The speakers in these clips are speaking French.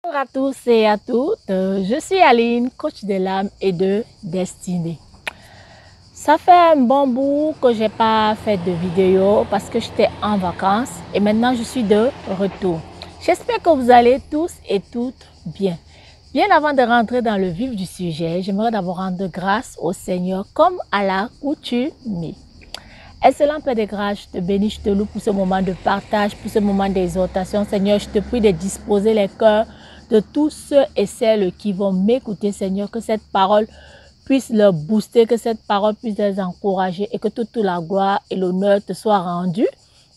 Bonjour à tous et à toutes, je suis Aline, coach de l'âme et de destinée. Ça fait un bon bout que je n'ai pas fait de vidéo parce que j'étais en vacances et maintenant je suis de retour. J'espère que vous allez tous et toutes bien. Bien avant de rentrer dans le vif du sujet, j'aimerais d'abord rendre grâce au Seigneur comme à l'accoutumée. Excellent Père de grâce, je te bénis, je te loue pour ce moment de partage, pour ce moment d'exhortation. Seigneur, je te prie de disposer les cœurs de tous ceux et celles qui vont m'écouter, Seigneur, que cette parole puisse leur booster, que cette parole puisse les encourager et que toute la gloire et l'honneur te soient rendus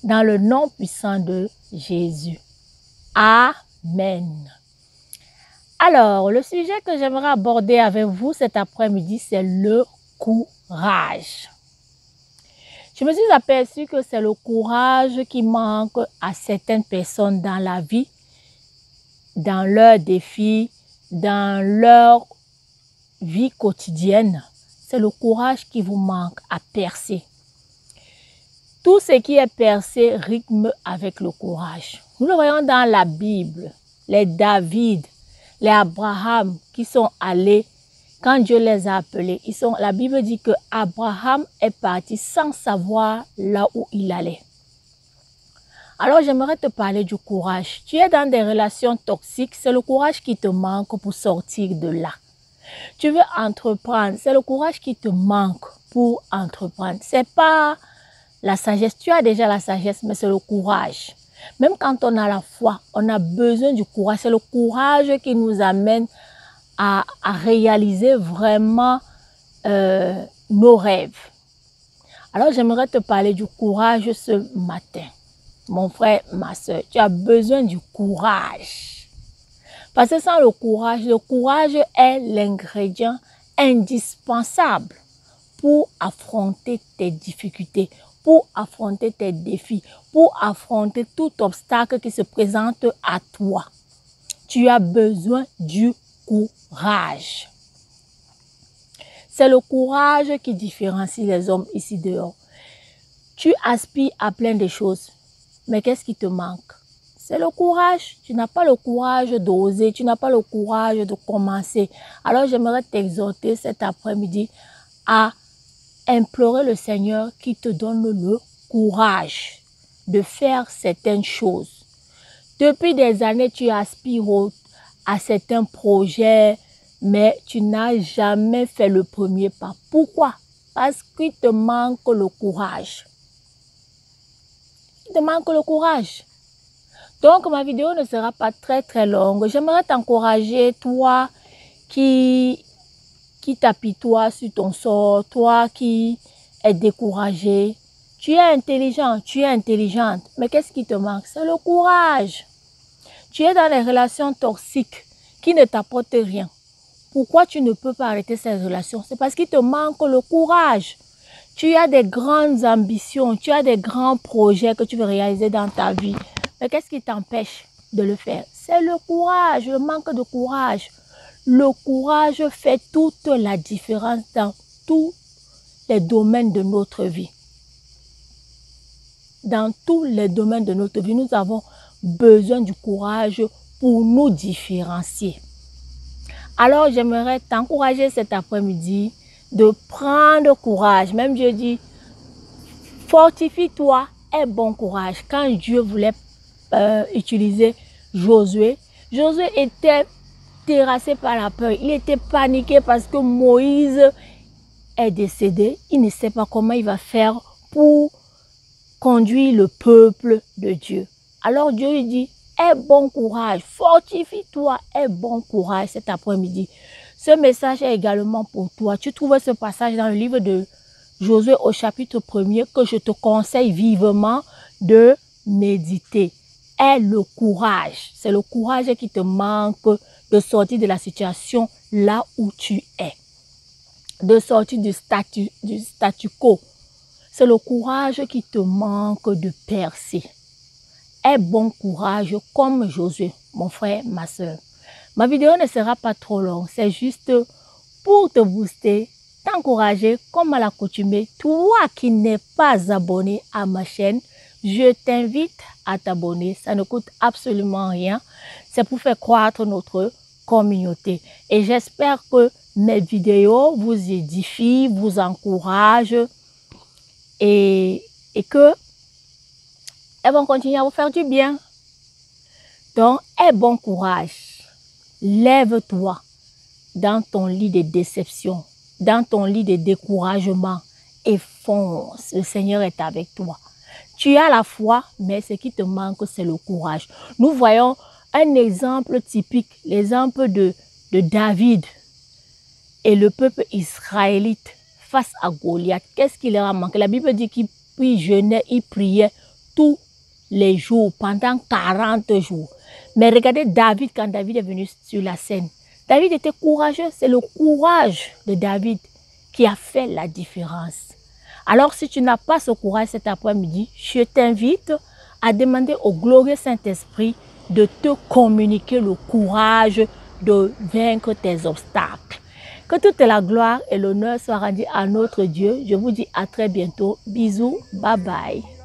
dans le nom puissant de Jésus. Amen. Alors, le sujet que j'aimerais aborder avec vous cet après-midi, c'est le courage. Je me suis aperçue que c'est le courage qui manque à certaines personnes dans la vie, dans leurs défis, dans leur vie quotidienne. C'est le courage qui vous manque à percer. Tout ce qui est percé rythme avec le courage. Nous le voyons dans la Bible, les David, les Abraham qui sont allés quand Dieu les a appelés. La Bible dit que Abraham est parti sans savoir là où il allait. Alors j'aimerais te parler du courage. Tu es dans des relations toxiques, c'est le courage qui te manque pour sortir de là. Tu veux entreprendre, c'est le courage qui te manque pour entreprendre. C'est pas la sagesse, tu as déjà la sagesse, mais c'est le courage. Même quand on a la foi, on a besoin du courage. C'est le courage qui nous amène à réaliser vraiment nos rêves. Alors j'aimerais te parler du courage ce matin. Mon frère, ma soeur, tu as besoin du courage. Parce que sans le courage est l'ingrédient indispensable pour affronter tes difficultés, pour affronter tes défis, pour affronter tout obstacle qui se présente à toi. Tu as besoin du courage. C'est le courage qui différencie les hommes ici dehors. Tu aspires à plein de choses, mais qu'est-ce qui te manque? C'est le courage. Tu n'as pas le courage d'oser, tu n'as pas le courage de commencer. Alors j'aimerais t'exhorter cet après-midi à implorer le Seigneur qui te donne le courage de faire certaines choses. Depuis des années, tu aspires à certains projets, mais tu n'as jamais fait le premier pas. Pourquoi? Parce qu'il te manque le courage. Il te manque le courage. Donc, ma vidéo ne sera pas très longue. J'aimerais t'encourager, toi qui t'apitoie sur ton sort, toi qui es découragé. Tu es intelligent, tu es intelligente, mais qu'est-ce qui te manque? C'est le courage. Tu es dans des relations toxiques qui ne t'apportent rien. Pourquoi tu ne peux pas arrêter ces relations? C'est parce qu'il te manque le courage. Tu as des grandes ambitions, tu as des grands projets que tu veux réaliser dans ta vie. Mais qu'est-ce qui t'empêche de le faire? C'est le courage, le manque de courage. Le courage fait toute la différence dans tous les domaines de notre vie. Dans tous les domaines de notre vie, nous avons besoin du courage pour nous différencier. Alors, j'aimerais t'encourager cet après-midi de prendre courage. Même Dieu dit, fortifie-toi, aie bon courage. Quand Dieu voulait utiliser Josué, Josué était terrassé par la peur. Il était paniqué parce que Moïse est décédé. Il ne sait pas comment il va faire pour conduire le peuple de Dieu. Alors Dieu lui dit, aie bon courage, fortifie-toi, aie bon courage cet après-midi. Ce message est également pour toi. Tu trouves ce passage dans le livre de Josué au chapitre 1er que je te conseille vivement de méditer. Aie le courage. C'est le courage qui te manque de sortir de la situation là où tu es. De sortir du statu quo. C'est le courage qui te manque de percer. Aie bon courage comme Josué, mon frère, ma soeur. Ma vidéo ne sera pas trop longue. C'est juste pour te booster, t'encourager comme à l'accoutumée. Toi qui n'es pas abonné à ma chaîne, je t'invite à t'abonner. Ça ne coûte absolument rien. C'est pour faire croître notre communauté. Et j'espère que mes vidéos vous édifient, vous encouragent et que elles vont continuer à vous faire du bien. Donc, aie bon courage. Lève-toi dans ton lit de déception, dans ton lit de découragement et fonce. Le Seigneur est avec toi. Tu as la foi, mais ce qui te manque, c'est le courage. Nous voyons un exemple typique, l'exemple de David et le peuple israélite face à Goliath. Qu'est-ce qui leur a manqué? La Bible dit qu'il jeûnait, il priait tous les jours, pendant 40 jours. Mais regardez David, quand David est venu sur la scène. David était courageux. C'est le courage de David qui a fait la différence. Alors, si tu n'as pas ce courage cet après-midi, je t'invite à demander au glorieux Saint-Esprit de te communiquer le courage de vaincre tes obstacles. Que toute la gloire et l'honneur soient rendus à notre Dieu. Je vous dis à très bientôt. Bisous. Bye bye.